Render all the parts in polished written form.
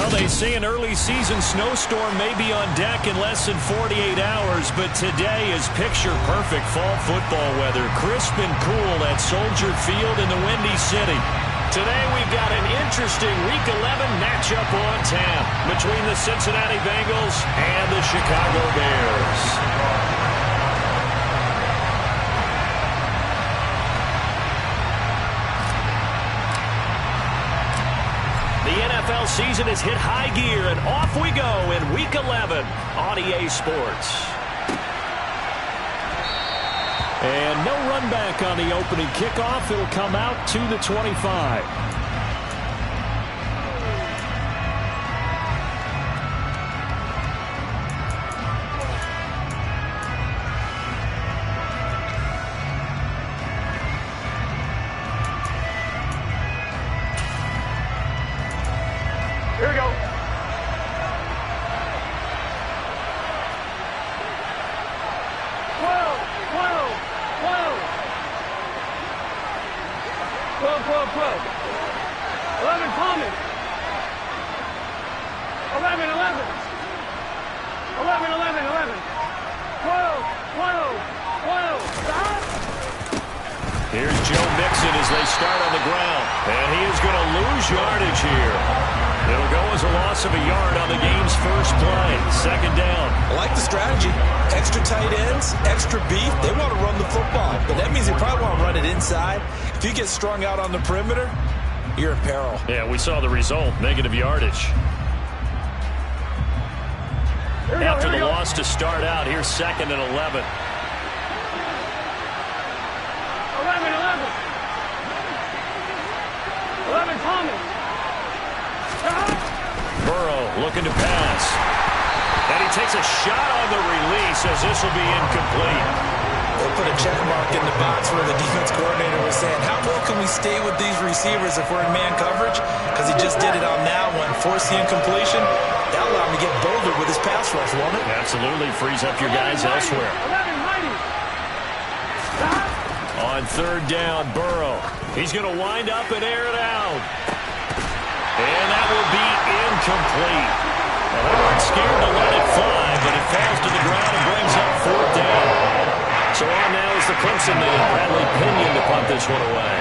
Well, they say an early season snowstorm may be on deck in less than 48 hours, but today is picture-perfect fall football weather. Crisp and cool at Soldier Field in the Windy City. Today we've got an interesting Week 11 matchup on tap between the Cincinnati Bengals and the Chicago Bears. The NFL season has hit high gear, and off we go in Week 11 on EA Sports. And no run back on the opening kickoff. It'll come out to the 25. Here we go. 12, 12, 12. 11 Palmer. 11, 11. 11, 11, 11. 12, 12, 12. Stop. Here's Joe Mixon as they start on the ground. And he is going to lose yardage here. It'll go as a loss of a yard on the game's first play. Second down. I like the strategy. Extra tight ends, extra beef. They want to run the football, but that means they probably want to run it inside. If you get strung out on the perimeter, you're in peril. Yeah, we saw the result. Negative yardage. After the loss to start out, here's second and 11. 11, 11. 11 Palmer. Burrow looking to pass. And he takes a shot on the release as this will be incomplete. They'll put a check mark in the box where the defense coordinator was saying, how well can we stay with these receivers if we're in man coverage? Because he just did it on that one. Force the incompletion. That'll allow him to get bolder with his pass rush, won't it? Absolutely. Frees up your guys elsewhere. On third down, Burrow. He's going to wind up and air it out. And that will be incomplete. Well, they weren't scared to let it fly, but it falls to the ground and brings up fourth down. So on now is the Clemson man, Bradley Pinion, to punt this one away.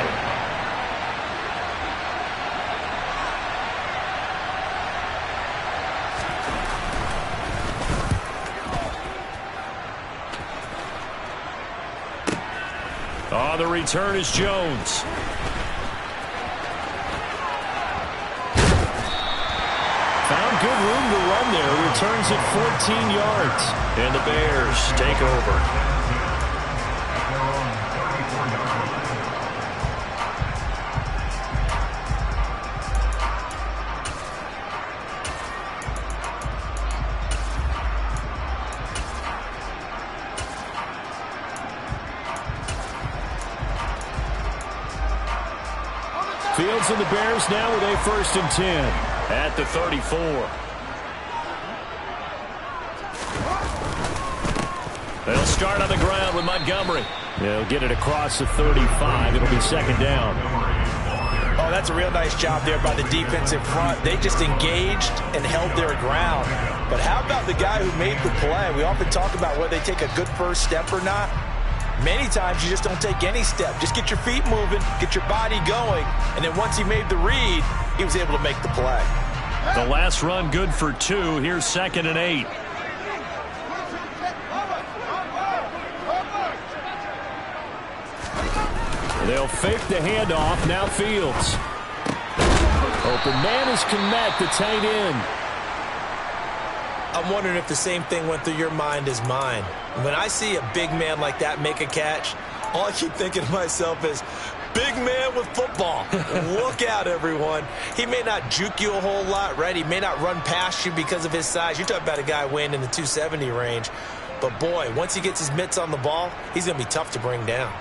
On the return is Jones. Found good room to run there. Returns it 14 yards. And the Bears take over. Fields and the Bears now with a 1st and 10 at the 34. They'll start on the ground with Montgomery. They'll get it across the 35. It'll be second down. Oh, that's a real nice job there by the defense in front. They just engaged and held their ground. But how about the guy who made the play? We often talk about whether they take a good first step or not. Many times you just don't take any step. Just get your feet moving, get your body going, and then once he made the read, he was able to make the play. The last run good for 2. Here's 2nd and 8. They'll fake the handoff. Now Fields. Open man is Kmet, the tight end. I'm wondering if the same thing went through your mind as mine. When I see a big man like that make a catch, all I keep thinking to myself is, big man with football. Look out, everyone. He may not juke you a whole lot, right? He may not run past you because of his size. You're talking about a guy weighing in the 270 range. But, boy, once he gets his mitts on the ball, he's going to be tough to bring down.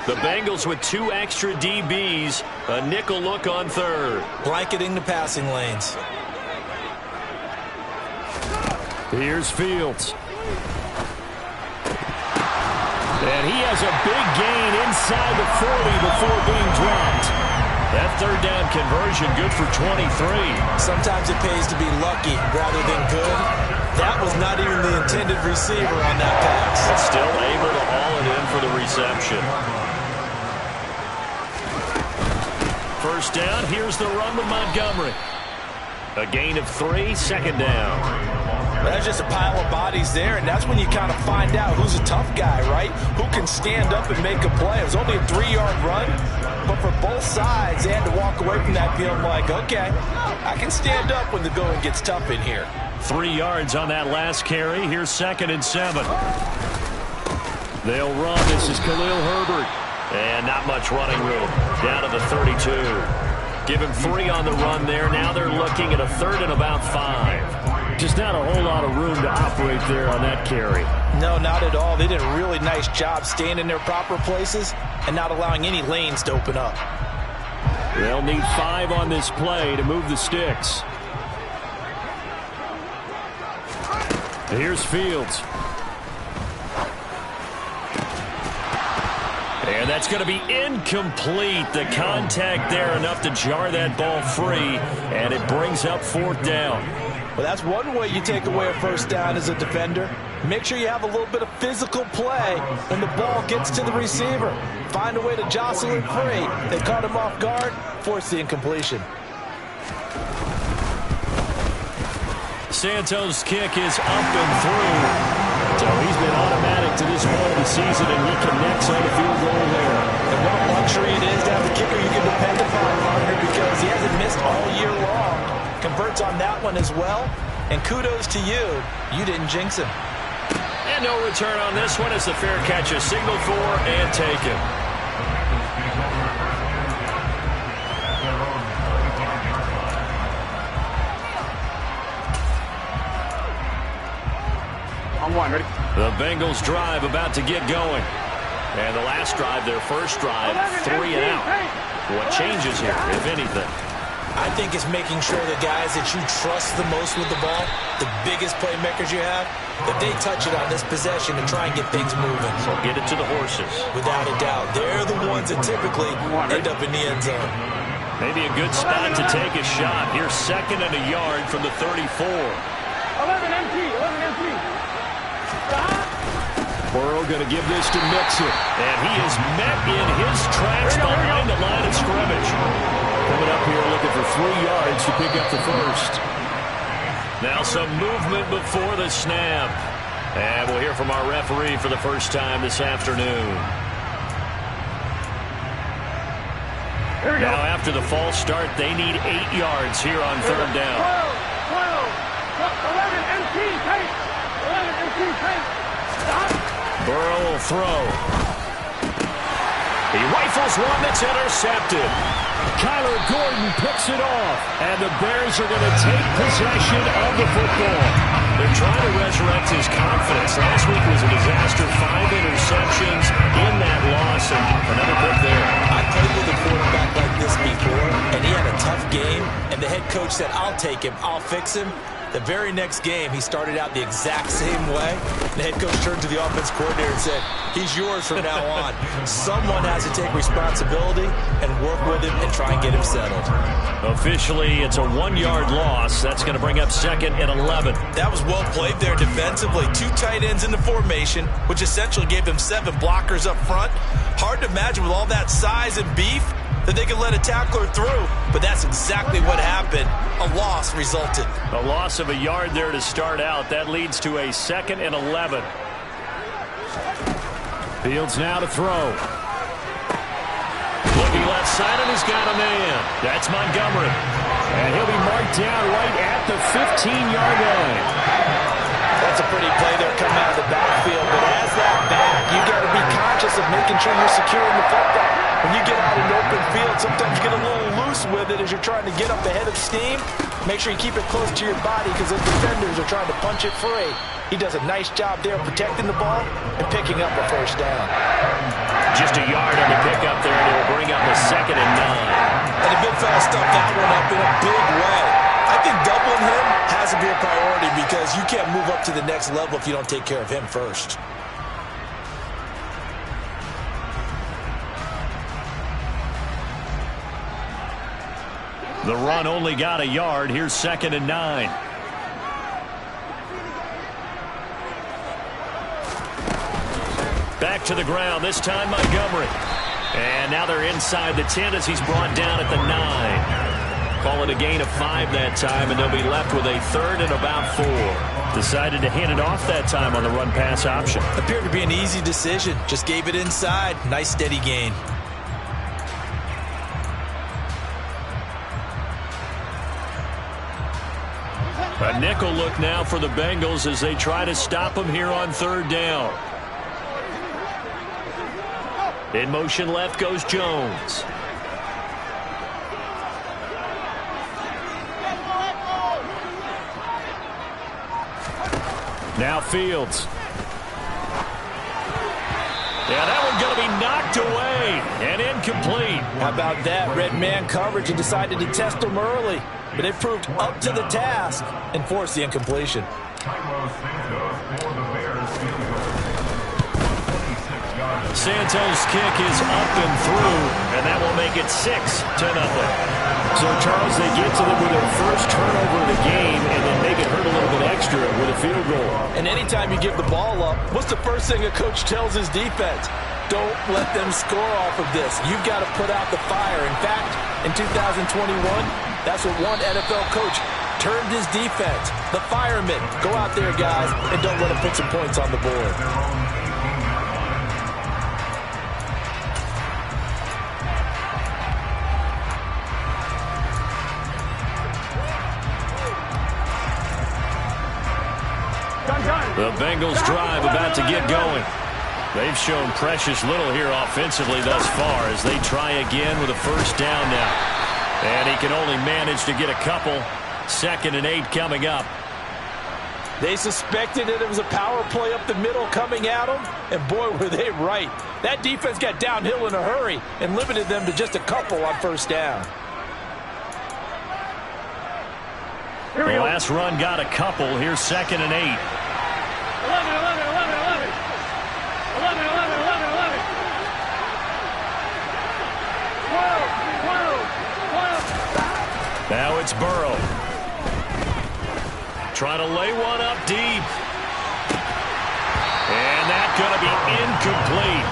The Bengals with 2 extra DBs. A nickel look on third. Blanketing the passing lanes. Here's Fields. And he has a big gain inside the 40 before being dropped. That third down conversion good for 23. Sometimes it pays to be lucky rather than good. That was not even the intended receiver on that pass. But still able to haul it in for the reception. First down, here's the run with Montgomery. A gain of 3, second down. That's just a pile of bodies there, and that's when you kind of find out who's a tough guy, right? Who can stand up and make a play. It was only a 3-yard run, but for both sides, they had to walk away from that feeling like, okay, I can stand up when the going gets tough in here. 3 yards on that last carry. Here's 2nd and 7. They'll run. This is Khalil Herbert. And not much running room. Down to the 32. Give him 3 on the run there. Now they're looking at a 3rd and about 5. Just not a whole lot of room to operate there on that carry. No, not at all. They did a really nice job staying in their proper places and not allowing any lanes to open up. They'll need 5 on this play to move the sticks. Here's Fields. And that's going to be incomplete. The contact there enough to jar that ball free, and it brings up 4th down. Well, that's one way you take away a first down as a defender. Make sure you have a little bit of physical play when the ball gets to the receiver. Find a way to jostle it free. They caught him off guard, force the incompletion. Santos' kick is up and through. So he's been automatic to this point of the season, and he connects on the field goal there. And what a luxury it is to have a kicker you can depend upon, partner, because he hasn't missed all year long. Converts on that one as well. And kudos to you. You didn't jinx him. And no return on this one as the fair catch is signaled for and taken. On 1, ready? The Bengals drive about to get going. And the last drive, their first drive, 3 and out. What changes here, if anything? I think it's making sure the guys that you trust the most with the ball, the biggest playmakers you have, that they touch it on this possession and try and get things moving. So get it to the horses. Without a doubt. They're the ones that typically end up in the end zone. Maybe a good spot to take a shot. Here's 2nd and a yard from the 34. 11 MT, 11 MT. Burrow going to give this to Mixon. And he is met in his tracks behind the line of scrimmage. Coming up here looking for 3 yards to pick up the first. Now some movement before the snap. And we'll hear from our referee for the first time this afternoon. Here we go. Now after the false start, they need 8 yards here on 3rd down. 11 MT, pace. 11 MT, pace. Stop. Burrow will throw. He rifles one that's intercepted. Kyler Gordon picks it off, and the Bears are going to take possession of the football. They're trying to resurrect his confidence. Last week was a disaster. 5 interceptions in that loss, and another pick there. I played with a quarterback like this before, and he had a tough game, and the head coach said, I'll take him, I'll fix him. The very next game, he started out the exact same way. The head coach turned to the offense coordinator and said, he's yours from now on. Someone has to take responsibility and work with him and try and get him settled. Officially, it's a 1-yard loss. That's going to bring up 2nd and 11. That was well played there defensively. 2 tight ends in the formation, which essentially gave them 7 blockers up front. Hard to imagine with all that size and beef that they could let a tackler through, but that's exactly what happened. A loss resulted. A loss of a yard there to start out. That leads to a 2nd and 11. Fields now to throw. Looking left side, and he's got a man. That's Montgomery. And he'll be marked down right at the 15-yard line. That's a pretty play there coming out of the backfield, but as that back, you got to be conscious of making sure you're securing the football. When you get out in open field, sometimes you get a little loose with it as you're trying to get up ahead of steam. Make sure you keep it close to your body because those defenders are trying to punch it free. He does a nice job there protecting the ball and picking up a first down. Just a yard on the pickup there, and it will bring up a 2nd and 9. And the big fella stuffed that one up in a big way. I think doubling him has to be a priority because you can't move up to the next level if you don't take care of him first. The run only got a yard. Here's 2nd and 9. Back to the ground, this time Montgomery. And now they're inside the 10 as he's brought down at the 9. Call it a gain of 5 that time, and they'll be left with a 3rd and about 4. Decided to hand it off that time on the run-pass option. Appeared to be an easy decision. Just gave it inside. Nice steady gain. A nickel look now for the Bengals as they try to stop him here on 3rd down. In motion left goes Jones. Now Fields. Yeah, that one's going to be knocked away and incomplete. How about that? Red man coverage and decided to test them early. But it proved up to the task and forced the incompletion. Santos' kick is up and through, and that will make it 6-0. So, Charles, they get to them with their first turnover of the game and then make it hurt a little bit extra with a field goal. And anytime you give the ball up, what's the first thing a coach tells his defense? Don't let them score off of this. You've got to put out the fire. In fact, in 2021, that's what one NFL coach termed his defense. The firemen. Go out there, guys, and don't let them put some points on the board. The Bengals drive about to get going. They've shown precious little here offensively thus far as they try again with a 1st down now. And he can only manage to get a couple. 2nd and 8 coming up. They suspected that it was a power play up the middle coming at them, and boy, were they right. That defense got downhill in a hurry and limited them to just a couple on 1st down. The last run got a couple. Here's 2nd and 8. 11, 11, 11, 11. 11, 11, 11, 11. 12, 12, 12. Now it's Burrow. Trying to lay one up deep. And that's going to be incomplete.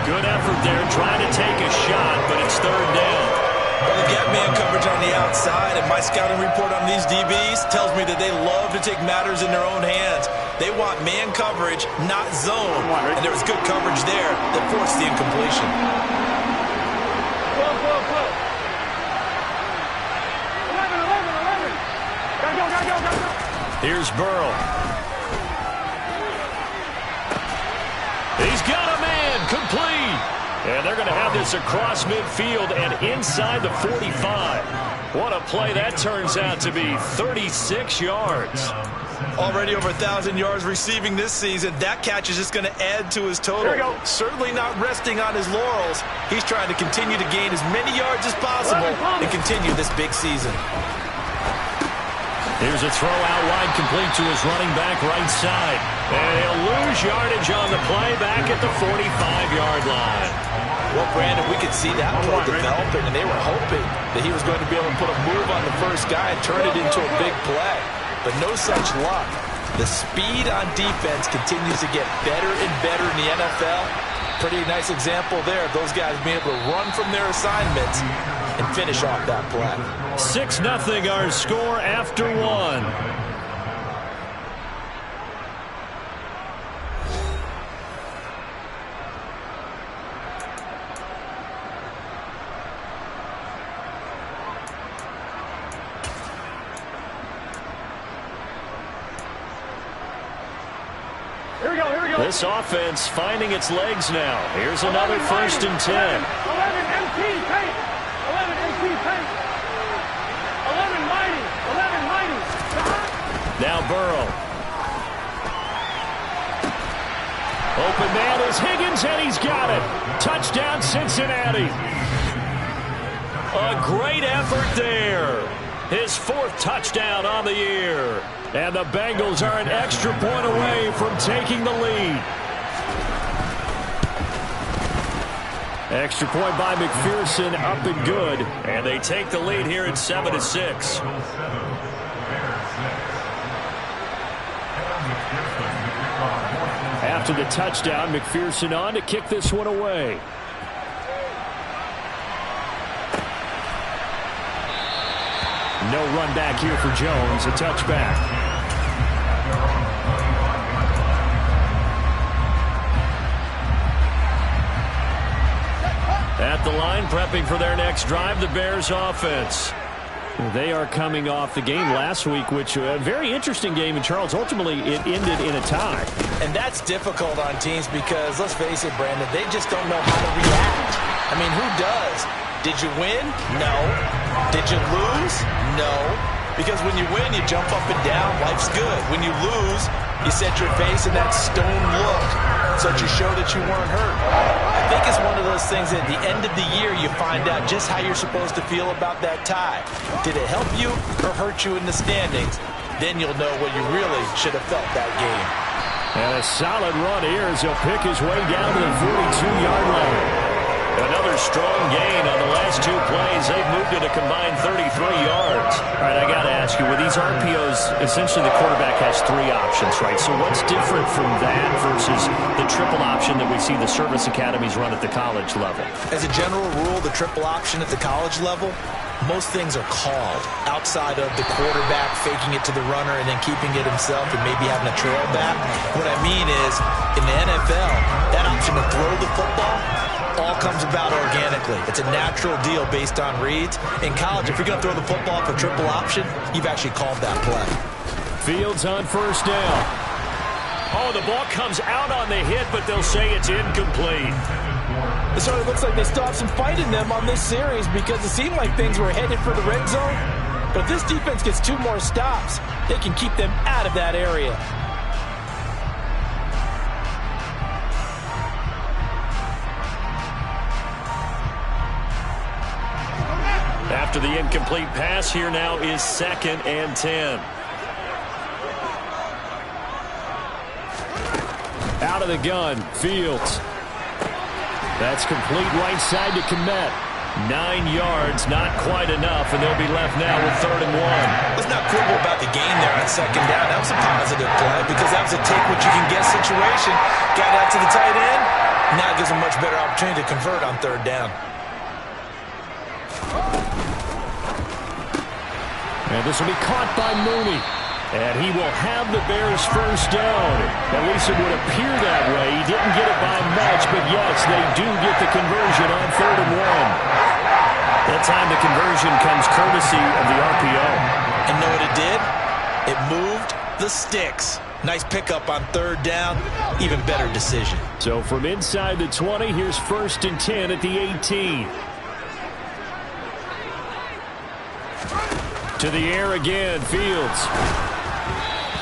Good effort there trying to take a shot, but it's 3rd down. Well, they've got man coverage on the outside, and my scouting report on these DBs tells me that they love to take matters in their own hands. They want man coverage, not zone. And there was good coverage there that forced the incompletion. 12, 12, 12. 11, 11, 11. Gotta go, gotta go, gotta go. Here's Burrow. He's got a man complete. And they're going to have this across midfield and inside the 45. What a play that turns out to be. 36 yards. Already over 1,000 yards receiving this season. That catch is just going to add to his total. Certainly not resting on his laurels. He's trying to continue to gain as many yards as possible and continue this big season. Here's a throw out wide complete to his running back right side. And he'll lose yardage on the play back at the 45-yard line. Well, Brandon, we could see that play developing, and they were hoping that he was going to be able to put a move on the first guy and turn it into a big play. But no such luck. The speed on defense continues to get better and better in the NFL. Pretty nice example there of those guys being able to run from their assignments and finish off that play. 6-0 our score after 1. This offense finding its legs now. Here's another 1st and 10. 11 MT paint. 11 MT paint. 11 mighty. 11 mighty. Now Burrow. Open man is Higgins, and he's got it. Touchdown, Cincinnati. A great effort there. His 4th touchdown on the year. And the Bengals are an extra point away from taking the lead. Extra point by McPherson, up and good. And they take the lead here at 7-6. After the touchdown, McPherson on to kick this one away. No run back here for Jones, a touchback. At the line, prepping for their next drive, the Bears offense. They are coming off the game last week, which a very interesting game in Charles. Ultimately, it ended in a tie. And that's difficult on teams because, let's face it, Brandon, they just don't know how to react. I mean, who does? Did you win? No. Did you lose? No. Because when you win, you jump up and down. Life's good. When you lose, you set your face in that stone look so that you show that you weren't hurt. I think it's one of those things that at the end of the year you find out just how you're supposed to feel about that tie. Did it help you or hurt you in the standings? Then you'll know what you really should have felt that game. And a solid run here as he'll pick his way down to the 42-yard line. Another strong gain on the last two plays. They've moved it a combined 33 yards. All right, I got to ask you, with these RPOs, essentially the quarterback has three options, right? So what's different from that versus the triple option that we see the service academies run at the college level? As a general rule, the triple option at the college level, most things are called outside of the quarterback faking it to the runner and then keeping it himself and maybe having a trail back. What I mean is, in the NFL, that option to throw the football all comes about organically. It's a natural deal based on reads. In college, if you're going to throw the football for triple option, you've actually called that play. Fields on first down. Oh, the ball comes out on the hit, but they'll say it's incomplete. It sort of looks like they still have some fight in them on this series because it seemed like things were headed for the red zone. But if this defense gets two more stops, they can keep them out of that area. After the incomplete pass, here now is 2nd and 10. Out of the gun, Fields. That's complete right side to Kmet. 9 yards, not quite enough, and they'll be left now with 3rd and 1. Let's not quibble about the gain there on 2nd down. That was a positive play because that was a take what you can get situation. Got out to the tight end. Now it gives them much better opportunity to convert on 3rd down. And this will be caught by Mooney. And he will have the Bears first down. At least it would appear that way. He didn't get it by much, but yes, they do get the conversion on 3rd and 1. That time the conversion comes courtesy of the RPO. And know what it did? It moved the sticks. Nice pickup on 3rd down. Even better decision. So from inside the 20, here's 1st and 10 at the 18. To the air again, Fields.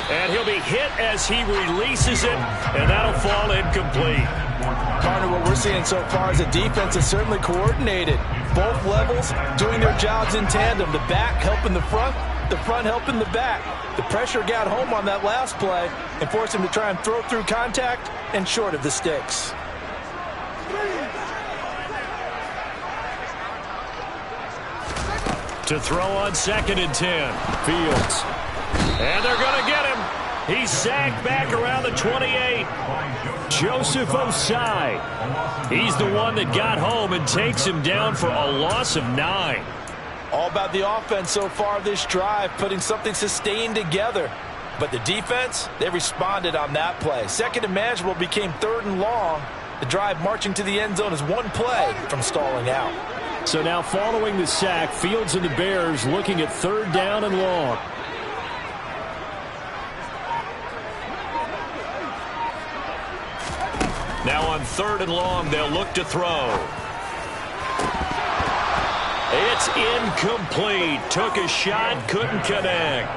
And he'll be hit as he releases it, and that'll fall incomplete. Partner, what we're seeing so far is the defense is certainly coordinated. Both levels doing their jobs in tandem. The back helping the front helping the back. The pressure got home on that last play and forced him to try and throw through contact and short of the sticks. To throw on 2nd and 10. Fields. And they're going to get him. He's sacked back around the 28. Joseph Osai. He's the one that got home and takes him down for a loss of 9. All about the offense so far this drive, putting something sustained together. But the defense, they responded on that play. 2nd and manageable became 3rd and long. The drive marching to the end zone is one play from stalling out. So now following the sack, Fields and the Bears looking at 3rd down and long. Now on 3rd and long, they'll look to throw. It's incomplete. Took a shot, couldn't connect.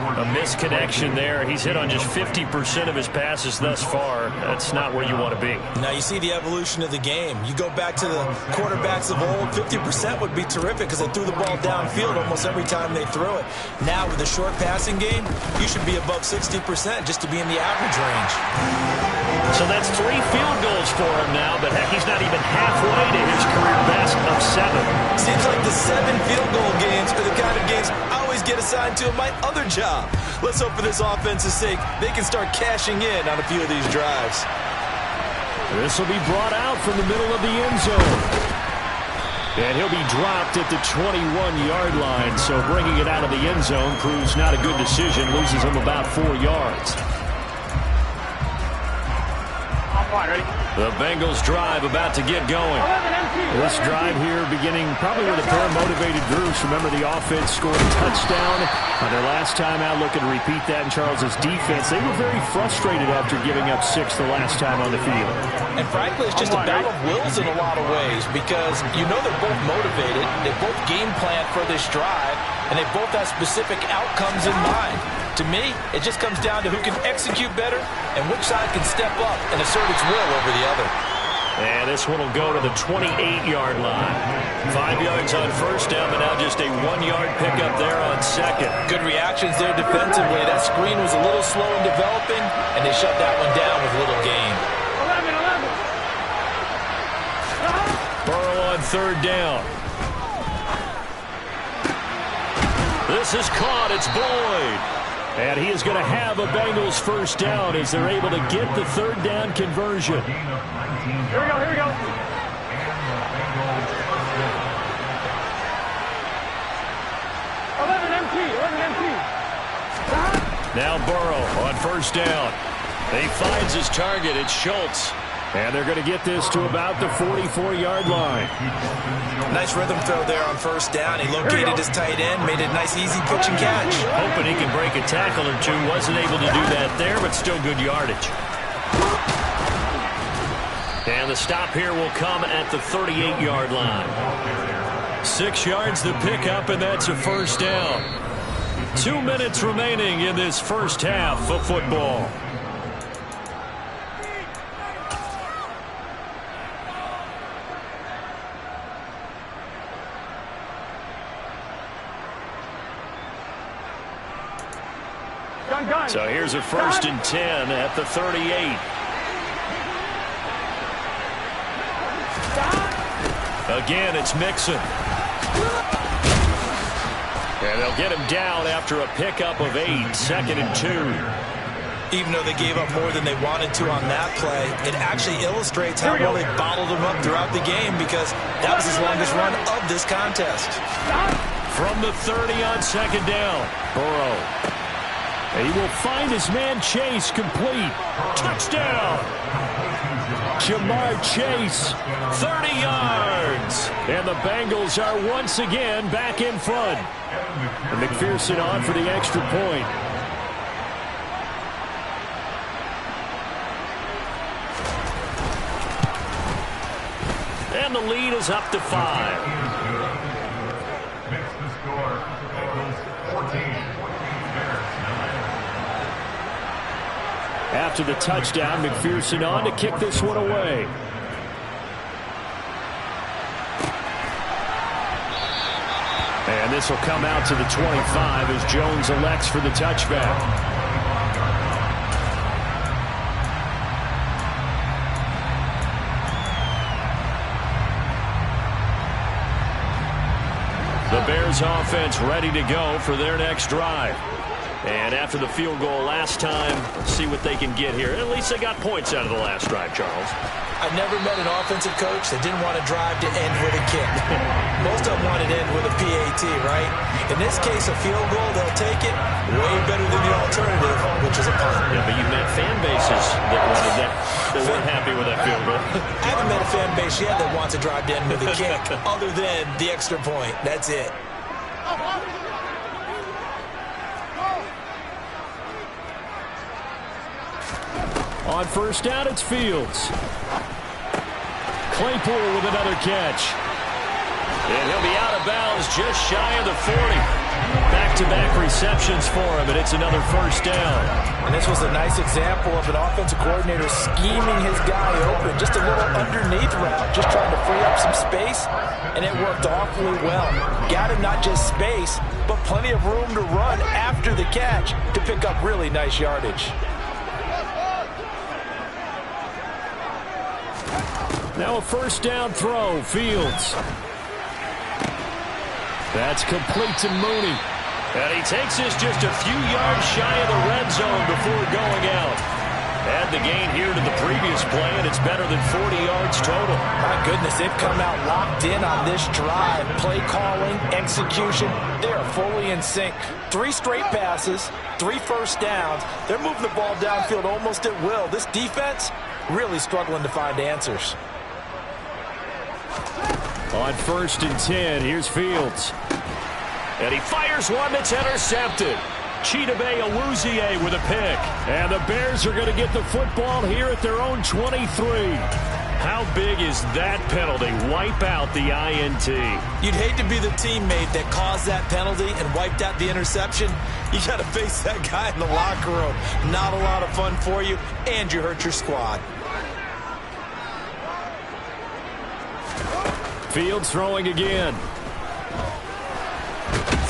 A misconnection there. He's hit on just 50% of his passes thus far. That's not where you want to be. Now you see the evolution of the game. You go back to the quarterbacks of old, 50% would be terrific because they threw the ball downfield almost every time they threw it. Now with a short passing game, you should be above 60% just to be in the average range. So that's 3 field goals for him now, but heck, he's not even halfway to his career best of 7. Seems like the 7 field goal games are the kind of games I always get assigned to in my other job. Let's hope for this offense's sake they can start cashing in on a few of these drives. This will be brought out from the middle of the end zone. And he'll be dropped at the 21-yard line, so bringing it out of the end zone proves not a good decision, loses him about 4 yards. The Bengals drive about to get going. This drive here beginning probably with a pair of motivated groups. Remember, the offense scored a touchdown on their last time out. Looking to repeat that in Charles's defense. They were very frustrated after giving up 6 the last time on the field. And frankly, it's just a battle of wills in a lot of ways because you know they're both motivated. They both game plan for this drive, and they both have specific outcomes in mind. To me, it just comes down to who can execute better and which side can step up and assert its will over the other. And this one will go to the 28-yard line. 5 yards on first down, but now just a 1-yard pickup there on second. Good reactions there defensively. That screen was a little slow in developing, and they shut that one down with little gain. 11. Burrow on third down. This is caught. It's Boyd. And he is going to have a Bengals first down as they're able to get the third down conversion. Here we go, here we go. 11 empty. Now Burrow on first down. He finds his target. It's Schultz. And they're going to get this to about the 44-yard line. Nice rhythm throw there on first down. He located his tight end, made it a nice, easy pitch and catch. Hoping he can break a tackle or two. Wasn't able to do that there, but still good yardage. And the stop here will come at the 38-yard line. 6 yards the pickup, and that's a first down. 2 minutes remaining in this first half of football. So here's a 1st and 10 at the 38. Again, it's Mixon. And they'll get him down after a pickup of 8, 2nd and 2. Even though they gave up more than they wanted to on that play, it actually illustrates how well they bottled him up throughout the game because that was his longest run of this contest. From the 30 on 2nd down, Burrow. He will find his man Chase complete. Touchdown! Jamar Chase, 30 yards. And the Bengals are once again back in front. And McPherson on for the extra point. And the lead is up to 5. Makes the score Bengals 14. After the touchdown, McPherson on to kick this one away. And this will come out to the 25 as Jones elects for the touchback. The Bears offense ready to go for their next drive. And after the field goal last time, let's see what they can get here. At least they got points out of the last drive, Charles. I've never met an offensive coach that didn't want to drive to end with a kick. Most of them wanted to end with a PAT, right? In this case, a field goal, they'll take it way better than the alternative, which is a punt. Yeah, but you've met fan bases that wanted that. They weren't happy with that field goal. I haven't met a fan base yet that wants to drive to end with a kick other than the extra point. That's it. On first down, it's Fields. Claypool with another catch. And he'll be out of bounds just shy of the 40. Back-to-back receptions for him, and it's another first down. And this was a nice example of an offensive coordinator scheming his guy open. Just a little underneath route, just trying to free up some space, and it worked awfully well. Got him not just space, but plenty of room to run after the catch to pick up really nice yardage. Now a first down throw, Fields. That's complete to Mooney. And he takes this just a few yards shy of the red zone before going out. Add the gain here to the previous play, and it's better than 40 yards total. My goodness, they've come out locked in on this drive. Play calling, execution, they are fully in sync. 3 straight passes, 3 first downs. They're moving the ball downfield almost at will. This defense really struggling to find answers. On 1st and 10, here's Fields. And he fires one that's intercepted. Chidobe Awuzie with a pick. And the Bears are going to get the football here at their own 23. How big is that penalty? Wipe out the INT. You'd hate to be the teammate that caused that penalty and wiped out the interception. You got to face that guy in the locker room. Not a lot of fun for you, and you hurt your squad. Fields throwing again.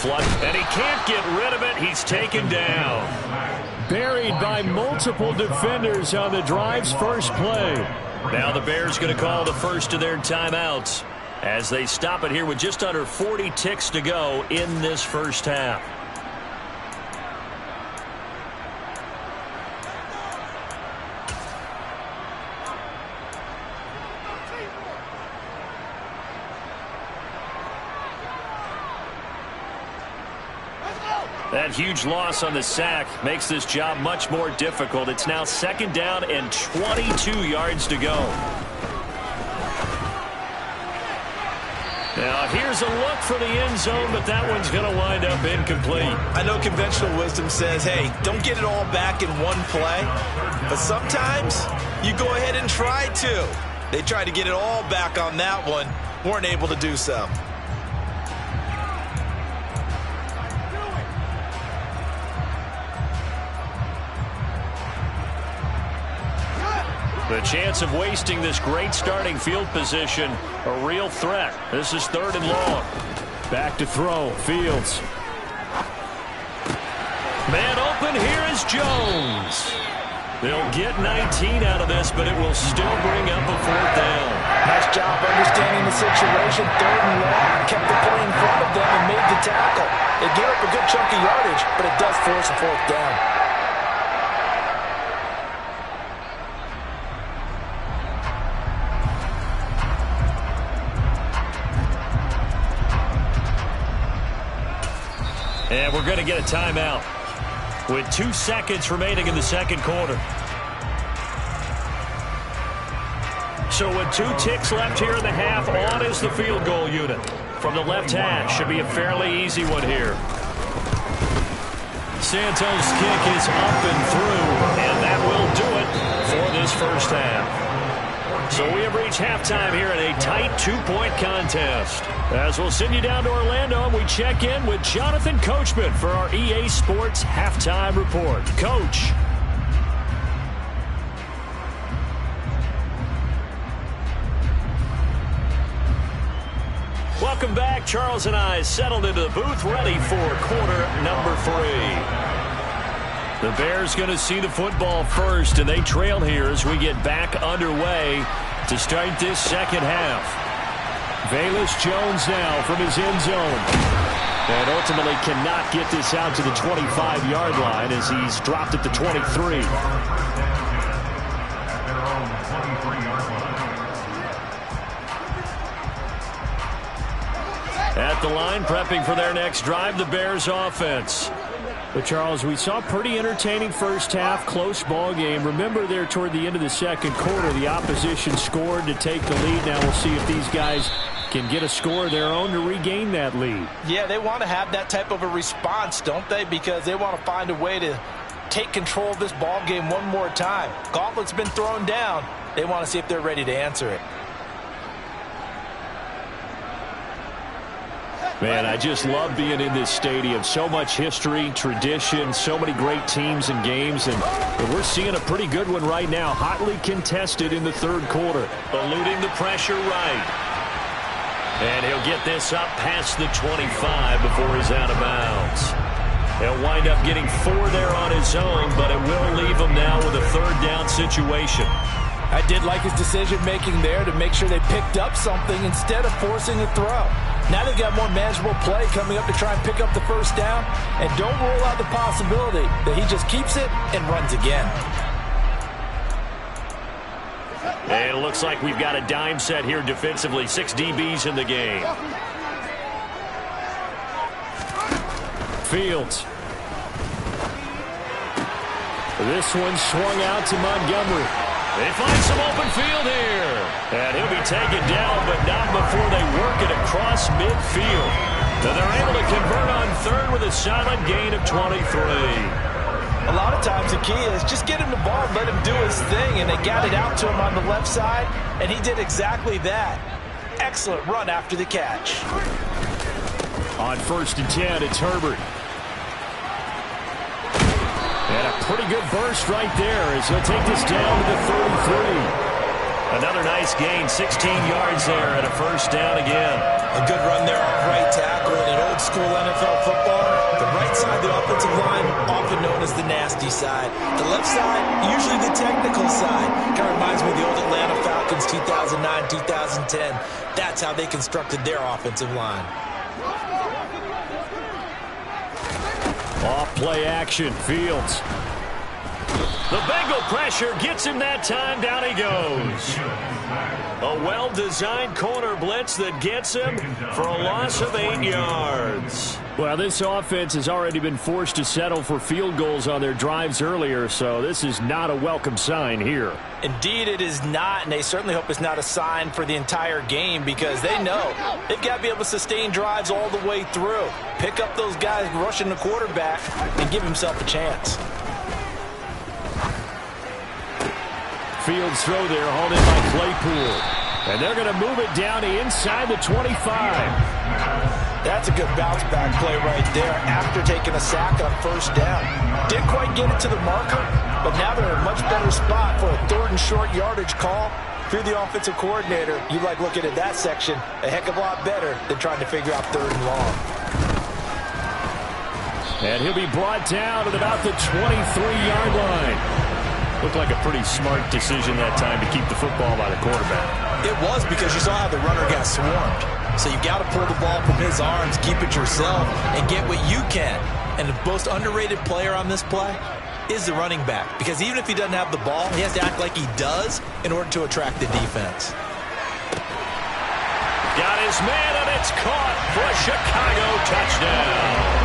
And he can't get rid of it. He's taken down. Buried by multiple defenders on the drive's first play. Now the Bears going to call the first of their timeouts as they stop it here with just under 40 ticks to go in this first half. That huge loss on the sack makes this job much more difficult. It's now 2nd down and 22 yards to go. Now here's a look for the end zone, but that one's going to wind up incomplete. I know conventional wisdom says, hey, don't get it all back in one play. But sometimes you go ahead and try to. They tried to get it all back on that one. Weren't able to do so. The chance of wasting this great starting field position, a real threat. This is 3rd and long. Back to throw, Fields. Man open, here is Jones. They'll get 19 out of this, but it will still bring up a 4th down. Nice job understanding the situation. 3rd and long, kept the play in front of them and made the tackle. They gave up a good chunk of yardage, but it does force a 4th down. And we're going to get a timeout with 2 seconds remaining in the 2nd quarter. So with 2 ticks left here in the half, on is the field goal unit. From the left hash, should be a fairly easy one here. Santos' kick is up and through, and that will do it for this first half. So we have reached halftime here in a tight 2-point contest. As we'll send you down to Orlando, and we check in with Jonathan Coachman for our EA Sports Halftime Report. Coach. Welcome back. Charles and I settled into the booth, ready for quarter number 3. The Bears going to see the football first, and they trail here as we get back underway to start this 2nd half. Velus Jones now from his end zone. And ultimately cannot get this out to the 25-yard line as he's dropped at the 23. At the line, prepping for their next drive, the Bears offense. But, Charles, we saw a pretty entertaining first half, close ball game. Remember there toward the end of the 2nd quarter, the opposition scored to take the lead. Now we'll see if these guys can get a score of their own to regain that lead. Yeah, they want to have that type of a response, don't they? Because they want to find a way to take control of this ball game one more time. Gauntlet's been thrown down. They want to see if they're ready to answer it. Man, I just love being in this stadium. So much history, tradition, so many great teams and games, and we're seeing a pretty good one right now. Hotly contested in the third quarter. Eluding the pressure right. And he'll get this up past the 25 before he's out of bounds. He'll wind up getting 4 there on his own, but it will leave him now with a third down situation. I did like his decision-making there to make sure they picked up something instead of forcing a throw. Now they've got more manageable play coming up to try and pick up the first down, and don't rule out the possibility that he just keeps it and runs again. And it looks like we've got a dime set here defensively. 6 DBs in the game. Fields. This one swung out to Montgomery. They find some open field here. And he'll be taken down, but not before they work it across midfield. And they're able to convert on third with a solid gain of 23. A lot of times the key is just get him the ball and let him do his thing, and they got it out to him on the left side, and he did exactly that. Excellent run after the catch. On 1st and 10, it's Herbert. And a pretty good burst right there as he'll take this down to the 33. Another nice gain, 16 yards there and a first down again. A good run there off right tackle in an old-school NFL football. The right side of the offensive line, often known as the nasty side. The left side, usually the technical side. Kind of reminds me of the old Atlanta Falcons 2009, 2010. That's how they constructed their offensive line. Off play action, Fields. The Bengal pressure gets him that time. Down he goes. A well-designed corner blitz that gets him for a loss of 8 yards. Well, this offense has already been forced to settle for field goals on their drives earlier, so this is not a welcome sign here. Indeed, it is not, and they certainly hope it's not a sign for the entire game because they know they've got to be able to sustain drives all the way through. Pick up those guys rushing the quarterback and give himself a chance. Fields throw there, hauled in by Claypool. And they're going to move it down to inside the 25. That's a good bounce back play right there after taking a sack on first down. Didn't quite get it to the marker, but now they're in a much better spot for a 3rd and short yardage call. If you're the offensive coordinator, you like looking at that section a heck of a lot better than trying to figure out 3rd and long. And he'll be brought down at about the 23-yard line. Looked like a pretty smart decision that time to keep the football by the quarterback. It was because you saw how the runner got swarmed. So you got to pull the ball from his arms, keep it yourself, and get what you can. And the most underrated player on this play is the running back. Because even if he doesn't have the ball, he has to act like he does in order to attract the defense. Got his man, and it's caught for a Chicago touchdown.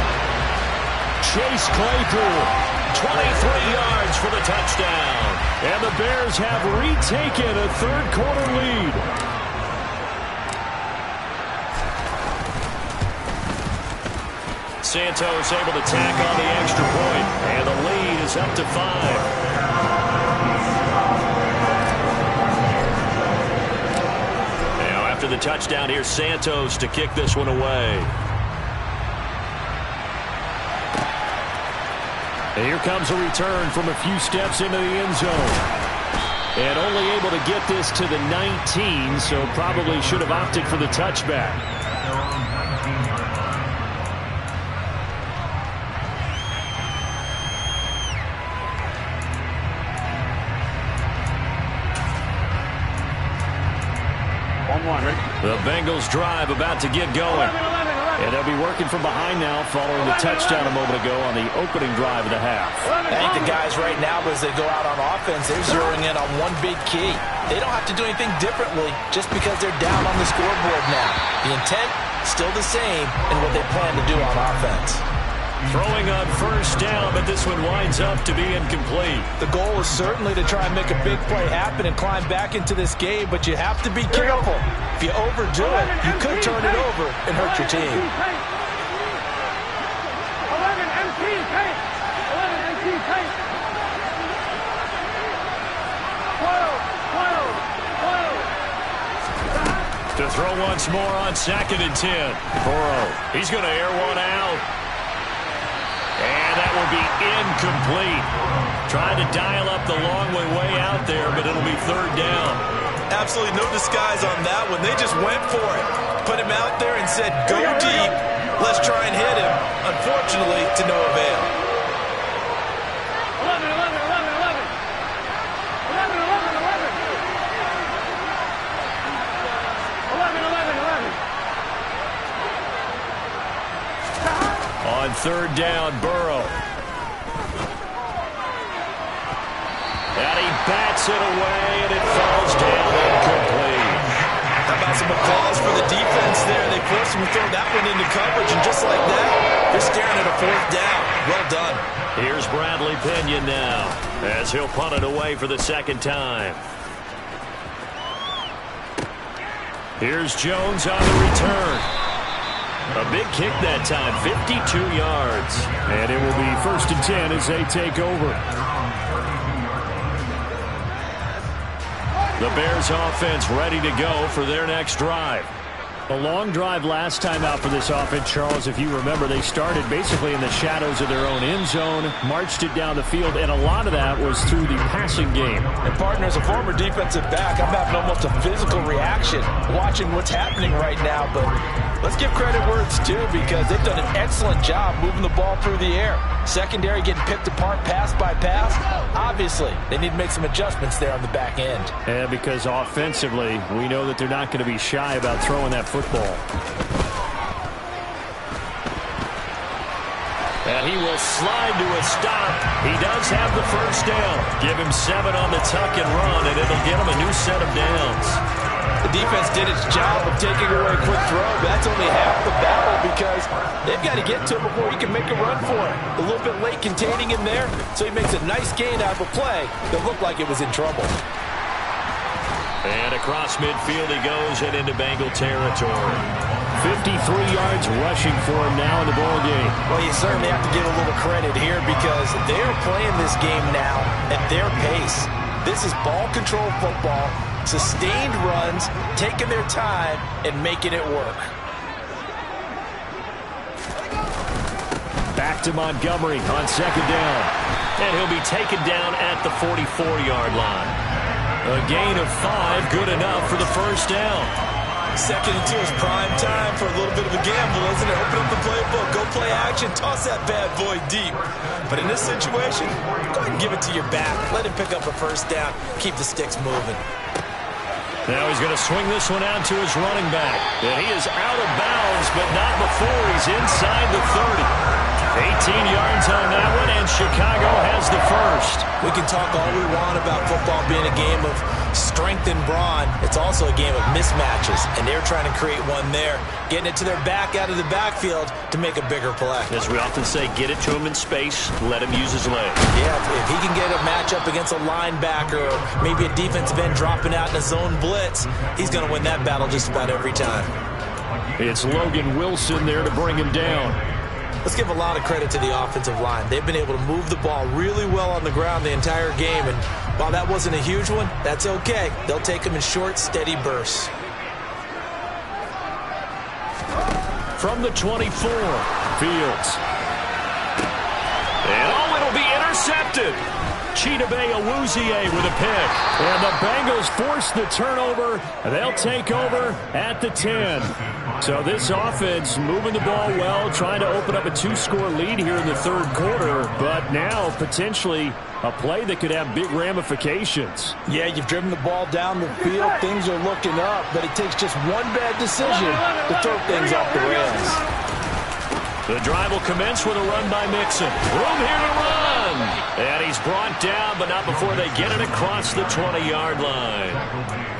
Chase Claypool. 23 yards for the touchdown. And the Bears have retaken a third quarter lead. Santos able to tack on the extra point, and the lead is up to 5. Now after the touchdown, here's Santos to kick this one away. And here comes a return from a few steps into the end zone. And only able to get this to the 19, so probably should have opted for the touchback. The Bengals drive about to get going. And they'll be working from behind now following the touchdown a moment ago on the opening drive of the half. I think the guys right now, as they go out on offense, they're zeroing in on one big key. They don't have to do anything differently just because they're down on the scoreboard now. The intent, still the same in what they plan to do on offense. Throwing on first down, but this one winds up to be incomplete. The goal is certainly to try and make a big play happen and climb back into this game, but you have to be careful. If you overdo it, you could turn it over and hurt your team. 11 empty paint. 11 empty paint. 12. To throw once more on 2nd and 10. Burrow, he's going to air one out. And that will be incomplete. Trying to dial up the long way out there, but it'll be 3rd down. Absolutely no disguise on that one. They just went for it. Put him out there and said, go deep. Let's try and hit him. Unfortunately, to no avail. 11, 11, 11, 11. 11, 11, 11. 11, 11, 11. On 3rd down, Burrow. And he bats it away, and it falls down incomplete. How about some applause for the defense there? They forced him to throw that one into coverage, and just like that, they're staring at a 4th down. Well done. Here's Bradley Pinion now, as he'll punt it away for the 2nd time. Here's Jones on the return. A big kick that time, 52 yards. And it will be 1st and 10 as they take over. The Bears offense ready to go for their next drive. A long drive last time out for this offense, Charles. If you remember, they started basically in the shadows of their own end zone, marched it down the field, and a lot of that was through the passing game. And partner, as a former defensive back, I'm having almost a physical reaction watching what's happening right now. But let's give credit where it's due, because they've done an excellent job moving the ball through the air. Secondary getting picked apart pass by pass. Obviously, they need to make some adjustments there on the back end. And because offensively, we know that they're not going to be shy about throwing that football. And he will slide to a stop. He does have the 1st down. Give him 7 on the tuck and run, and it'll get him a new set of downs. The defense did its job of taking away a quick throw, but that's only half the battle, because they've got to get to him before he can make a run for it. A little bit late containing him there, so he makes a nice gain out of a play that looked like it was in trouble. And across midfield he goes and into Bengal territory. 53 yards rushing for him now in the ball game. Well, you certainly have to give a little credit here, because they are playing this game now at their pace. This is ball control football, sustained runs, taking their time and making it work. Back to Montgomery on 2nd down. And he'll be taken down at the 44-yard line. A gain of 5, good enough for the 1st down. 2nd and 2 is prime time for a little bit of a gamble, isn't it? Open up the playbook, go play action, toss that bad boy deep. But in this situation, go ahead and give it to your back. Let him pick up a 1st down, keep the sticks moving. Now he's going to swing this one out to his running back. And he is out of bounds, but not before he's inside the 30. 18 yards on that one, and Chicago has the 1st. We can talk all we want about football being a game of strength and brawn. It's also a game of mismatches, and they're trying to create one there, getting it to their back out of the backfield to make a bigger play. As we often say, get it to him in space, let him use his legs. Yeah, if he can get a matchup against a linebacker or maybe a defensive end dropping out in a zone blitz, he's going to win that battle just about every time. It's Logan Wilson there to bring him down. Let's give a lot of credit to the offensive line. They've been able to move the ball really well on the ground the entire game, and while that wasn't a huge one, that's okay. They'll take them in short, steady bursts. From the 24, Fields. And it'll be intercepted. Chidobe Awuzie with a pick. And the Bengals force the turnover. They'll take over at the 10. So this offense moving the ball well, trying to open up a 2-score lead here in the 3rd quarter. But now potentially a play that could have big ramifications. Yeah, you've driven the ball down the field. Things are looking up, but it takes just one bad decision to throw things off the rails. The drive will commence with a run by Mixon. Room here to run. And he's brought down, but not before they get it across the 20-yard line.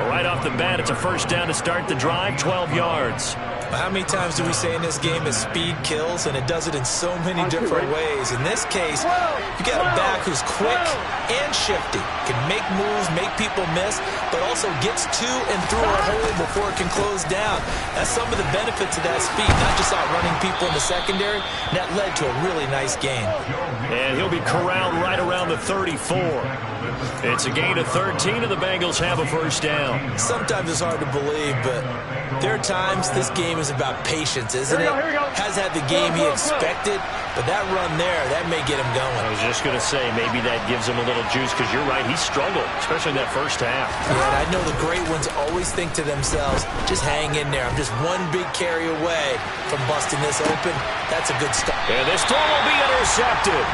Right off the bat, it's a 1st down to start the drive, 12 yards. How many times do we say in this game is speed kills, and it does it in so many different ways. In this case, you got a back who's quick and shifty, can make moves, make people miss, but also gets to and through a hole before it can close down. That's some of the benefits of that speed, not just outrunning people in the secondary. And that led to a really nice gain. And he'll be corralled right around the 34. It's a gain of 13, and the Bengals have a first down. Sometimes it's hard to believe, but there are times this game is about patience, isn't it? Has had the game he expected, but that run there, that may get him going. I was just going to say, maybe that gives him a little juice, because you're right, he struggled, especially in that first half. Yeah, and I know the great ones always think to themselves, just hang in there. I'm just one big carry away from busting this open. That's a good start. And this throw will be intercepted.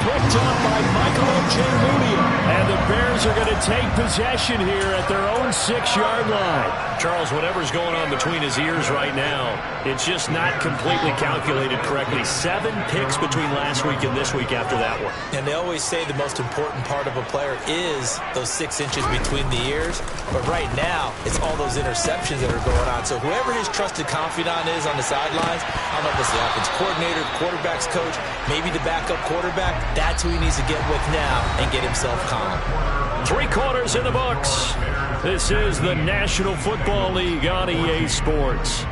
Picked up by Michael Ojemuni. And the Bears are going to take possession here at their own 6-yard line. Charles, whatever's going on between his ears right now, it's just not completely calculated correctly. 7 picks between last week and this week after that one. And they always say the most important part of a player is those 6 inches between the ears. But right now, it's all those interceptions that are going on. So whoever his trusted confidant is on the sidelines, I don't know if it's the offense coordinator, the quarterback's coach, maybe the backup quarterback, that's who he needs to get with now and get himself calm. 3 quarters in the books. This is the National Football League on EA Sports.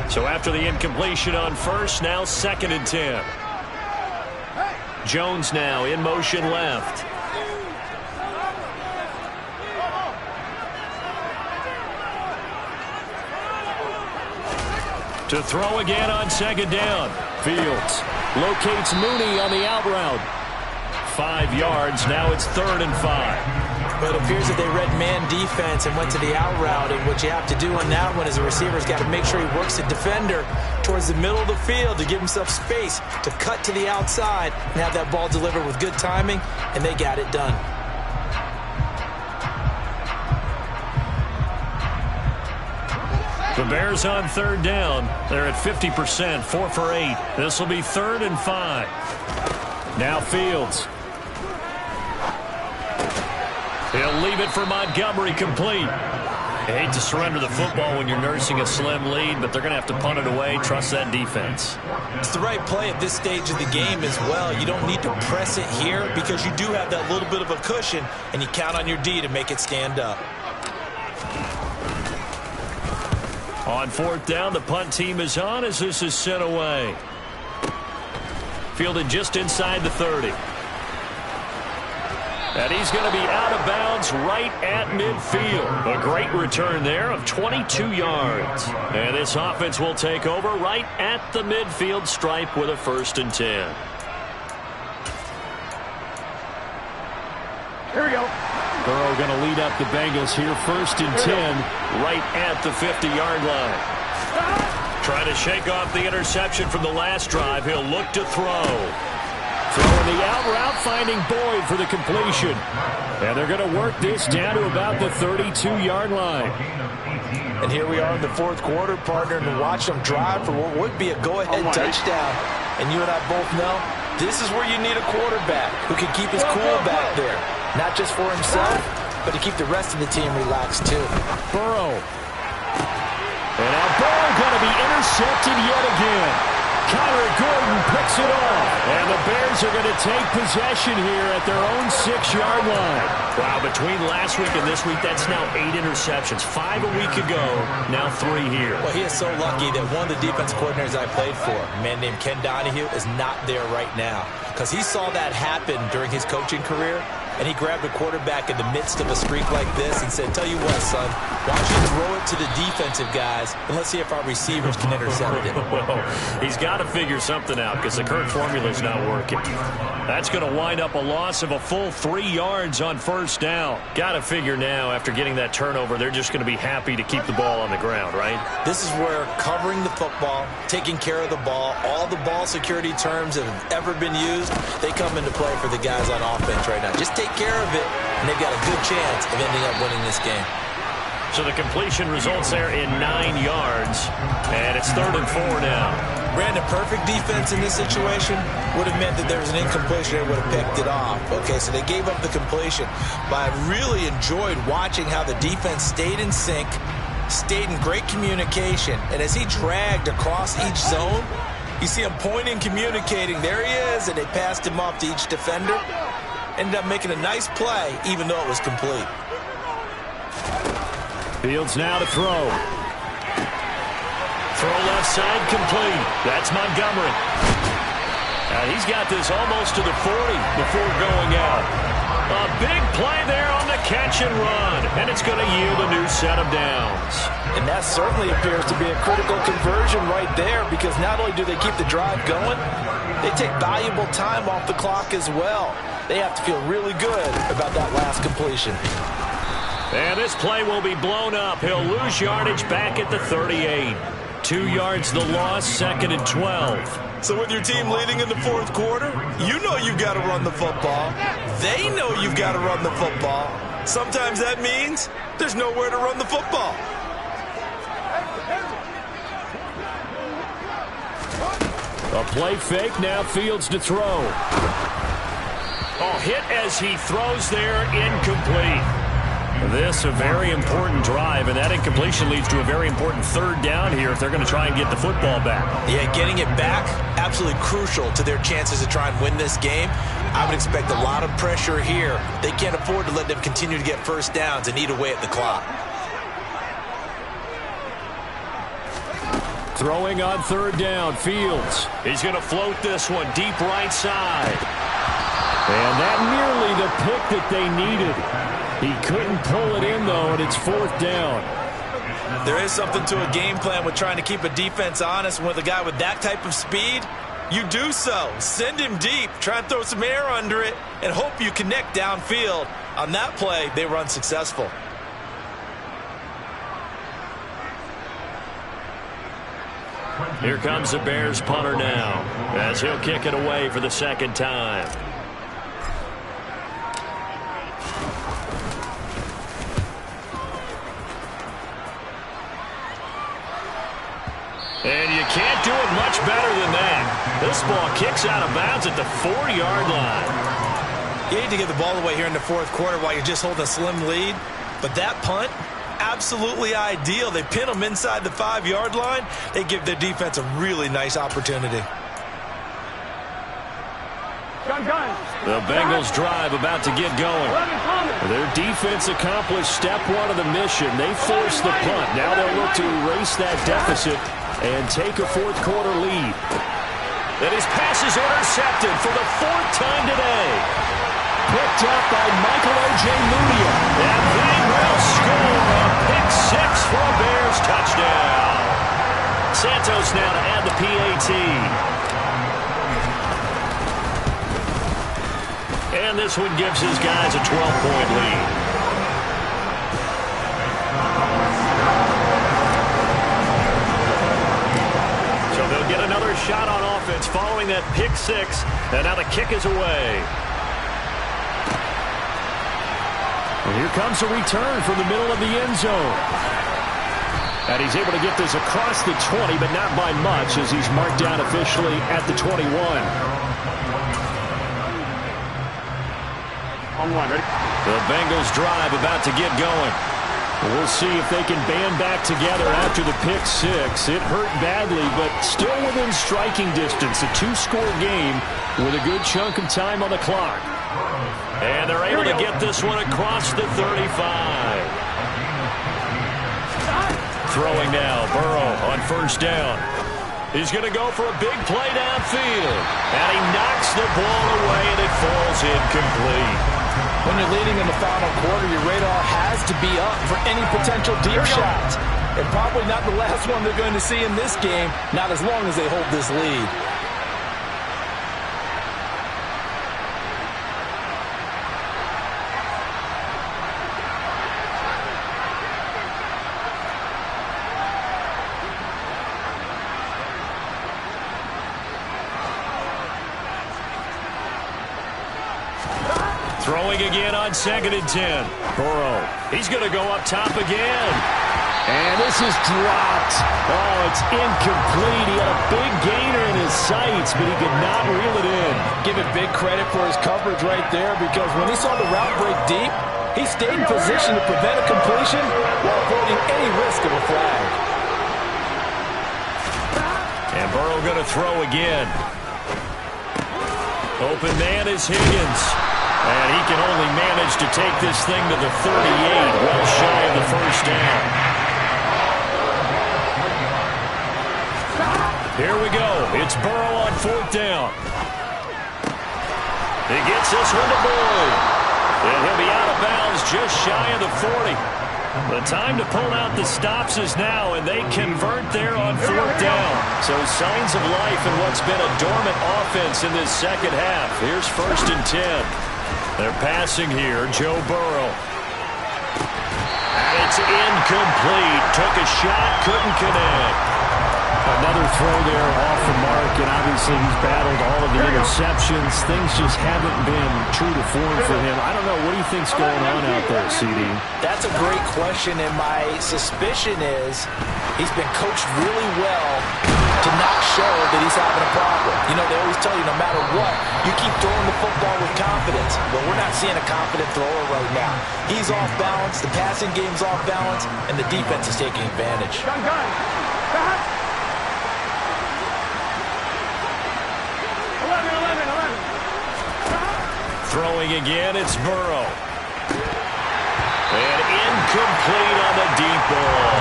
So after the incompletion on first, now 2nd and 10. Jones now in motion left. To throw again on 2nd down. Fields locates Mooney on the out route. 5 yards. Now it's 3rd and 5. But it appears that they read man defense and went to the out route. And what you have to do on that one is the receiver's got to make sure he works the defender towards the middle of the field to give himself space to cut to the outside and have that ball delivered with good timing, and they got it done. The Bears on 3rd down. They're at 50%, 4 for 8. This will be 3rd and 5. Now Fields. He'll leave it for Montgomery, complete. You hate to surrender the football when you're nursing a slim lead, but they're going to have to punt it away. Trust that defense. It's the right play at this stage of the game as well. You don't need to press it here because you do have that little bit of a cushion, and you count on your D to make it stand up. On 4th down, the punt team is on as this is sent away. Fielded just inside the 30. And he's going to be out of bounds right at midfield. A great return there of 22 yards. And this offense will take over right at the midfield stripe with a 1st and 10. Here we go. Burrow going to lead up the Bengals here, 1st and 10. Right at the 50-yard line. Trying to shake off the interception from the last drive. He'll look to throw. Throwing the out route, finding Boyd for the completion. And they're going to work this down to about the 32-yard line. And here we are in the 4th quarter, partner, and watch them drive for what would be a go-ahead touchdown. And you and I both know this is where you need a quarterback who can keep his cool back there. Not just for himself, but to keep the rest of the team relaxed, too. Burrow. And now Burrow going to be intercepted yet again. Kyler Gordon picks it off. And the Bears are going to take possession here at their own 6-yard line. Wow, between last week and this week, that's now 8 interceptions. 5 a week ago, now 3 here. Well, he is so lucky that one of the defense coordinators I played for, a man named Ken Donahue, is not there right now. Because he saw that happen during his coaching career, and he grabbed a quarterback in the midst of a streak like this and said, tell you what, son, why don't you throw it to the defensive guys, and let's see if our receivers can intercept it. Well, he's got to figure something out because the current formula is not working. That's going to wind up a loss of a full 3 yards on 1st down. Got to figure now, after getting that turnover, they're just going to be happy to keep the ball on the ground, right? This is where covering the football, taking care of the ball, all the ball security terms that have ever been used, they come into play for the guys on offense right now. Just take care of it, and they've got a good chance of ending up winning this game. So the completion results there in 9 yards, and it's 3rd and 4 now. Brandon, perfect defense in this situation would have meant that there was an incompletion. They would have picked it off. Okay, so they gave up the completion. But I really enjoyed watching how the defense stayed in sync, stayed in great communication, and as he dragged across each zone, You see him pointing, communicating. There he is, and they passed him off to each defender. Ended up making a nice play, even though it was complete. Fields now to throw. Throw left side complete. That's Montgomery. He's got this almost to the 40 before going out. A big play there on the catch and run, and it's going to yield a new set of downs. And that certainly appears to be a critical conversion right there, because not only do they keep the drive going, they take valuable time off the clock as well. They have to feel really good about that last completion. And this play will be blown up. He'll lose yardage back at the 38. 2 yards the loss, 2nd and 12. So with your team leading in the fourth quarter, you know you've got to run the football. They know you've got to run the football. Sometimes that means there's nowhere to run the football. A play fake, now Fields to throw. Oh, hit as he throws there, incomplete. This a very important drive, and that incompletion leads to a very important 3rd down here if they're going to try and get the football back. Yeah, getting it back, absolutely crucial to their chances to try and win this game. I would expect a lot of pressure here. They can't afford to let them continue to get first downs and eat away at the clock. Throwing on 3rd down, Fields. He's going to float this one deep right side. And that nearly the pick that they needed. He couldn't pull it in, though, and it's 4th down. There is something to a game plan with trying to keep a defense honest. And with a guy with that type of speed, you do so. Send him deep, try and throw some air under it, and hope you connect downfield. On that play, they were unsuccessful. Here comes the Bears punter now, as he'll kick it away for the 2nd time. And you can't do it much better than that. This ball kicks out of bounds at the 4-yard line. You need to get the ball away here in the fourth quarter while you're just holding a slim lead. But that punt, absolutely ideal. They pin them inside the 5-yard line. They give their defense a really nice opportunity. The Bengals drive about to get going. Their defense accomplished step 1 of the mission. They forced the punt. Now they'll look to erase that deficit and take a fourth quarter lead. And his pass is intercepted for the 4th time today. Picked up by Michael O.J. Mudia. And they will score a pick 6 for a Bears touchdown. Santos now to add the PAT. And this one gives his guys a 12-point lead. So they'll get another shot on offense following that pick 6. And now the kick is away. And here comes a return from the middle of the end zone. And he's able to get this across the 20, but not by much, as he's marked down officially at the 21. The Bengals drive about to get going. We'll see if they can band back together after the pick 6. It hurt badly, but still within striking distance. A 2-score game with a good chunk of time on the clock. And they're able to get this one across the 35. Throwing now, Burrow on 1st down. He's going to go for a big play downfield. And he knocks the ball away, and it falls incomplete. When you're leading in the final quarter, your radar has to be up for any potential deep shots. And probably not the last one they're going to see in this game, not as long as they hold this lead. Throwing again on 2nd and 10. Burrow. He's going to go up top again. And this is dropped. Oh, it's incomplete. He had a big gainer in his sights, but he could not reel it in. Give it big credit for his coverage right there, because when he saw the route break deep, he stayed in position to prevent a completion while avoiding any risk of a flag. And And Burrow going to throw again. Open man is Higgins. And he can only manage to take this thing to the 38, well shy of the first down. Here we go. It's Burrow on 4th down. He gets this one to Boyd. And he'll be out of bounds just shy of the 40. The time to pull out the stops is now, and they convert there on 4th down. So signs of life in what's been a dormant offense in this second half. Here's 1st and 10. They're passing here, Joe Burrow. And it's incomplete. Took a shot, couldn't connect. Another throw there off the mark, and obviously he's battled all of the interceptions. Things just haven't been true to form for him. I don't know. What do you think's going on out there, CD? That's a great question, and my suspicion is he's been coached really well to not show that he's having a problem. You know, they always tell you no matter what, you keep throwing the football with confidence. But we're not seeing a confident thrower right now. He's off balance, the passing game's off balance, and the defense is taking advantage. Throwing again, it's Burrow. And incomplete on the deep ball.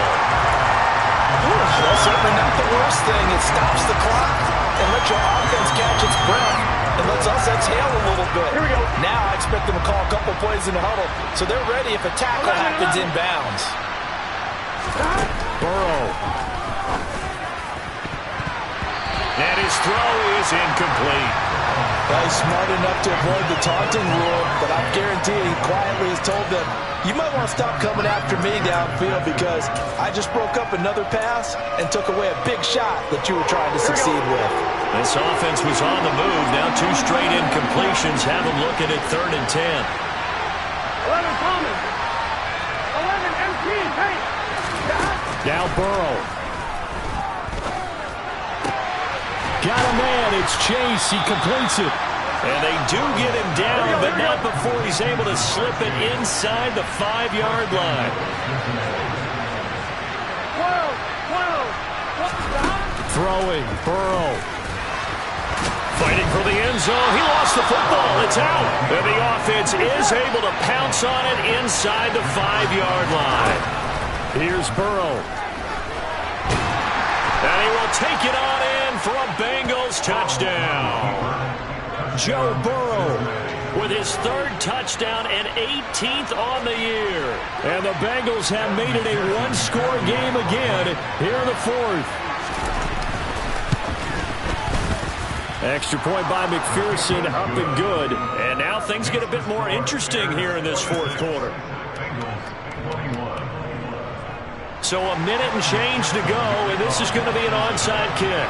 That's certainly not the worst thing. It stops the clock and lets your offense catch its breath and lets us exhale a little bit. Here we go. Now I expect them to call a couple plays in the huddle so they're ready if a tackle happens inbounds. Burrow. And his throw is incomplete. Well, he's smart enough to avoid the taunting rule, but I guarantee he quietly has told them, you might want to stop coming after me downfield because I just broke up another pass and took away a big shot that you were trying to succeed with. This offense was on the move. Now 2 straight incompletions have them looking at 3rd and 10. 11 Coleman. 11 MT. Hey. Now Burrow. Got a man. It's Chase. He completes it. And they do get him down, but not before he's able to slip it inside the 5-yard line. 12. Throwing, Burrow. Fighting for the end zone. He lost the football. It's out. And the offense is able to pounce on it inside the 5-yard line. Here's Burrow. And he will take it on in for a Bengals touchdown. Joe Burrow with his 3rd touchdown and 18th on the year. And the Bengals have made it a 1-score game again here in the 4th. Extra point by McPherson, up and good. And now things get a bit more interesting here in this 4th quarter. So a minute and change to go, and this is going to be an onside kick.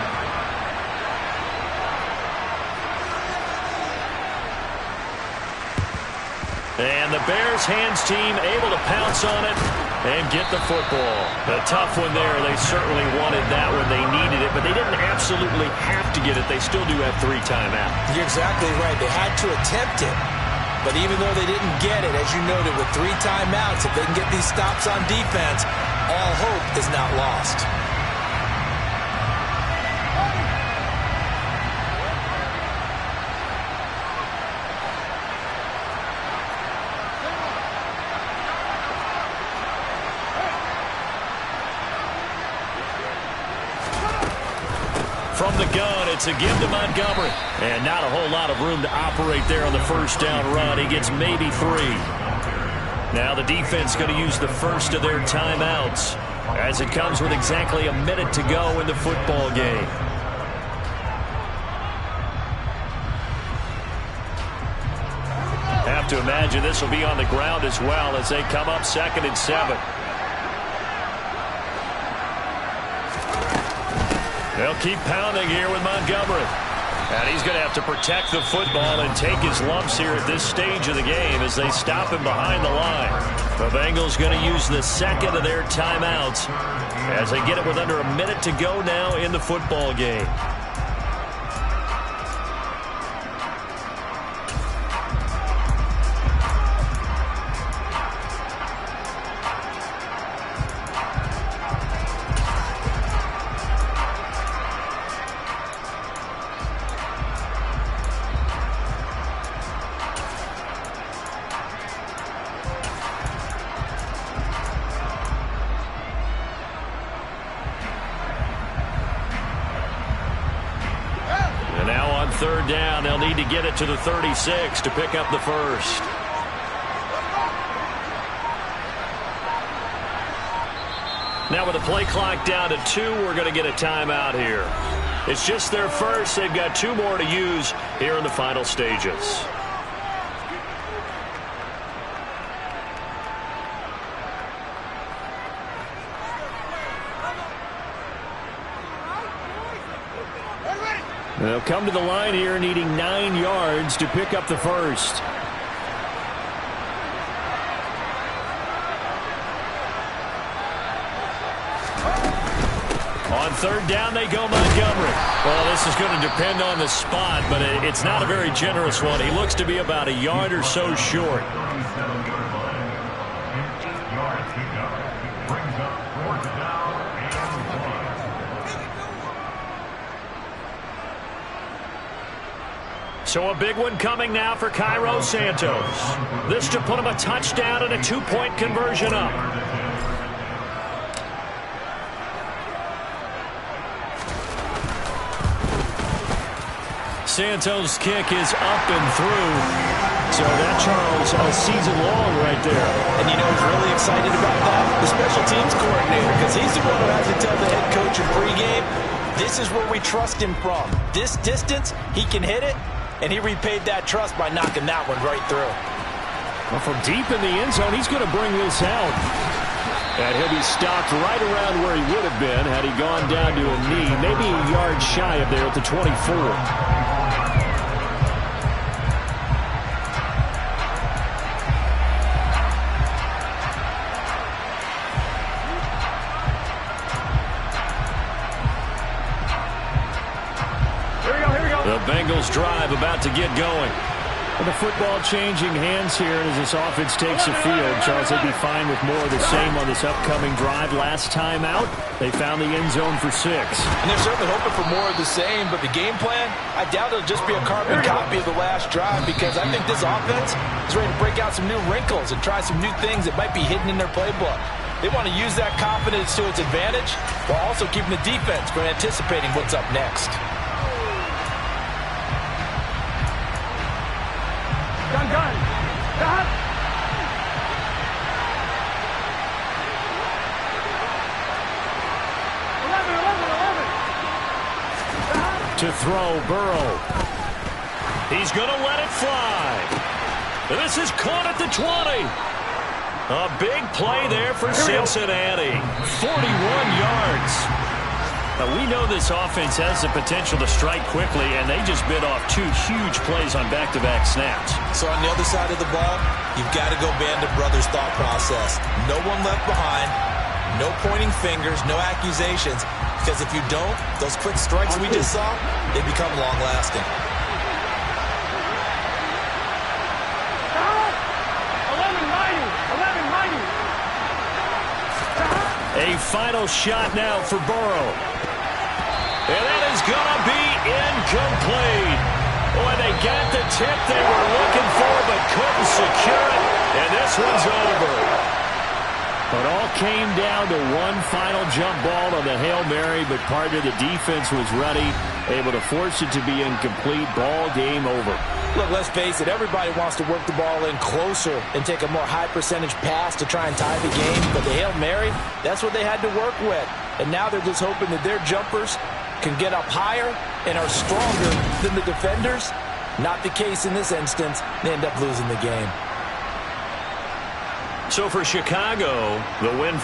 And the Bears hands team able to pounce on it and get the football. A tough one there. They certainly wanted that when they needed it, but they didn't absolutely have to get it. They still do have 3 timeouts. You're exactly right. They had to attempt it. But even though they didn't get it, as you noted, with 3 timeouts, if they can get these stops on defense, all hope is not lost. From the gun, it's a give to Montgomery. And not a whole lot of room to operate there on the 1st down run. He gets maybe 3. Now the defense going to use the first of their timeouts as it comes with exactly a minute to go in the football game. Have to imagine this will be on the ground as well as they come up 2nd and 7. They'll keep pounding here with Montgomery. And he's going to have to protect the football and take his lumps here at this stage of the game as they stop him behind the line. The Bengals going to use the 2nd of their timeouts as they get it with under a minute to go now in the football game. to get it to the 36 to pick up the first. Now with the play clock down to 2, we're going to get a timeout here. It's just their first. They've got 2 more to use here in the final stages. They'll come to the line here needing 9 yards to pick up the first. On third down, they go Montgomery. Well, this is going to depend on the spot, but it's not a very generous one. He looks to be about a yard or so short. So a big one coming now for Cairo Santos. This to put him a touchdown and a 2-point conversion up. Santos' kick is up and through. So that, Charles, a season long right there. And you know who's really excited about that? The special teams coordinator, because he's the one who has to tell the head coach in pregame, this is where we trust him from. This distance, he can hit it, and he repaid that trust by knocking that one right through. Well, from deep in the end zone, he's going to bring this out. And he'll be stopped right around where he would have been had he gone down to a knee, maybe a yard shy of there at the 24. The Bengals drive about to get going. And the football changing hands here as this offense takes the field. Charles, they'd be fine with more of the same on this upcoming drive. Last time out, they found the end zone for 6. And they're certainly hoping for more of the same, but the game plan, I doubt it'll just be a carbon copy of the last drive, because I think this offense is ready to break out some new wrinkles and try some new things that might be hidden in their playbook. They want to use that confidence to its advantage while also keeping the defense from anticipating what's up next. Gun. Stop. To throw, Burrow. He's going to let it fly. This is caught at the 20. A big play there for Cincinnati. 41 yards. We know this offense has the potential to strike quickly, and they just bit off 2 huge plays on back-to-back snaps. So on the other side of the ball, you've got to go Band of Brothers thought process. No one left behind, no pointing fingers, no accusations, because if you don't, those quick strikes we just saw, they become long-lasting. 11-90. A final shot now for Burrow. And that is going to be incomplete. Boy, they got the tip they were looking for, but couldn't secure it. And this one's over. It all came down to one final jump ball on the Hail Mary, but part of the defense was ready, able to force it to be incomplete. Ball game over. Look, let's face it, everybody wants to work the ball in closer and take a more high-percentage pass to try and tie the game. But the Hail Mary, that's what they had to work with. And now they're just hoping that their jumpers can get up higher and are stronger than the defenders. Not the case in this instance. They end up losing the game. So for Chicago, the win